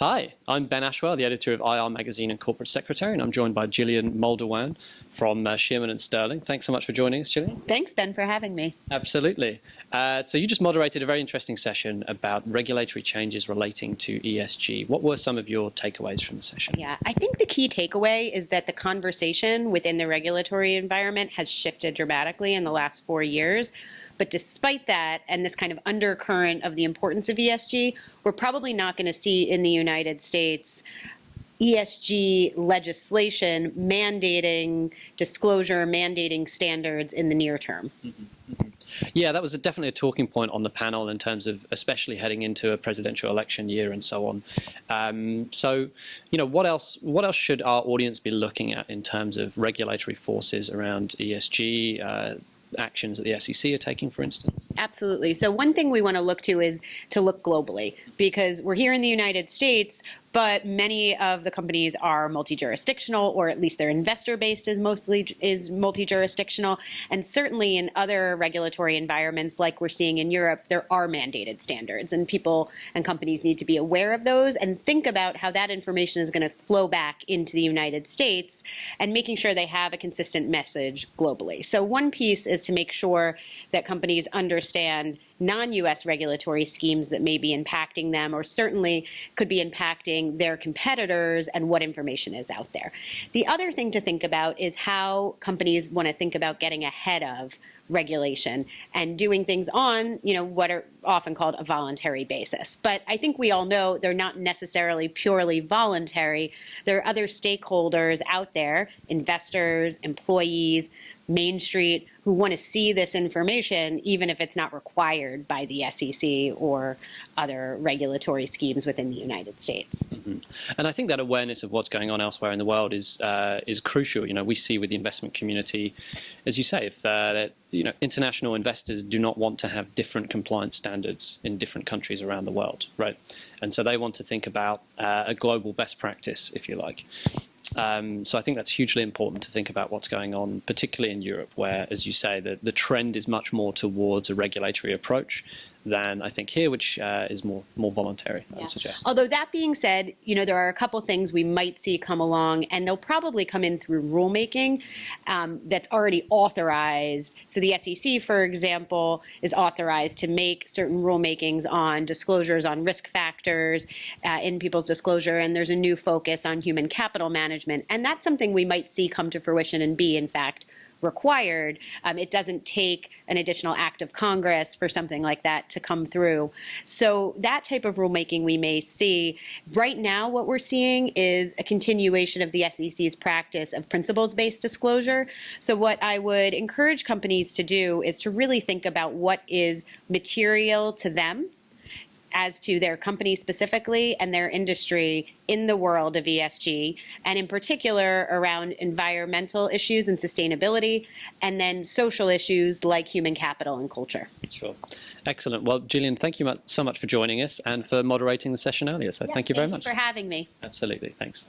Hi, I'm Ben Ashwell, the editor of IR Magazine and Corporate Secretary, and I'm joined by Gillian Moldowan from Shearman Sterling. Thanks so much for joining us, Gillian. Thanks, Ben, for having me. Absolutely. So you just moderated a very interesting session about regulatory changes relating to ESG. What were some of your takeaways from the session? Yeah, I think the key takeaway is that the conversation within the regulatory environment has shifted dramatically in the last 4 years. But despite that, and this kind of undercurrent of the importance of ESG, we're probably not going to see in the United States ESG legislation mandating disclosure, mandating standards in the near term. Yeah, that was definitely a talking point on the panel in terms of especially heading into a presidential election year and so on. So, what else should our audience be looking at in terms of regulatory forces around ESG, actions that the SEC are taking, for instance? Absolutely. So one thing we want to look to is to look globally, because we're here in the United States, but many of the companies are multi-jurisdictional, or at least their investor base is multi-jurisdictional. And certainly in other regulatory environments like we're seeing in Europe, there are mandated standards, and people and companies need to be aware of those and think about how that information is going to flow back into the United States and making sure they have a consistent message globally. So one piece is to make sure that companies understand non-U.S. regulatory schemes that may be impacting them, or certainly could be impacting their competitors, and what information is out there. The other thing to think about is how companies want to think about getting ahead of regulation and doing things on, what are often called a voluntary basis. But I think we all know they're not necessarily purely voluntary. There are other stakeholders out there, investors, employees, Main Street, who want to see this information, even if it's not required by the SEC or other regulatory schemes within the United States. Mm-hmm. And I think that awareness of what's going on elsewhere in the world is crucial. We see with the investment community, as you say, if international investors do not want to have different compliance standards in different countries around the world, right? And so they want to think about a global best practice, if you like. So I think that's hugely important to think about what's going on, particularly in Europe, where, as you say, the trend is much more towards a regulatory approach than I think here, which is more voluntary, I would suggest. Although that being said, there are a couple things we might see come along, and they'll probably come in through rulemaking that's already authorized. So the SEC, for example, is authorized to make certain rulemakings on disclosures on risk factors in people's disclosure, and there's a new focus on human capital management. And that's something we might see come to fruition and be, in fact, required. It doesn't take an additional act of Congress for something like that to come through. So that type of rulemaking we may see. Right now, what we're seeing is a continuation of the SEC's practice of principles-based disclosure. So what I would encourage companies to do is to really think about what is material to them as to their company specifically and their industry in the world of ESG, and in particular around environmental issues and sustainability, and then social issues like human capital and culture. Sure. Excellent. Well, Gillian, thank you so much for joining us and for moderating the session earlier. So thank you very much. Thank you for having me. Absolutely. Thanks.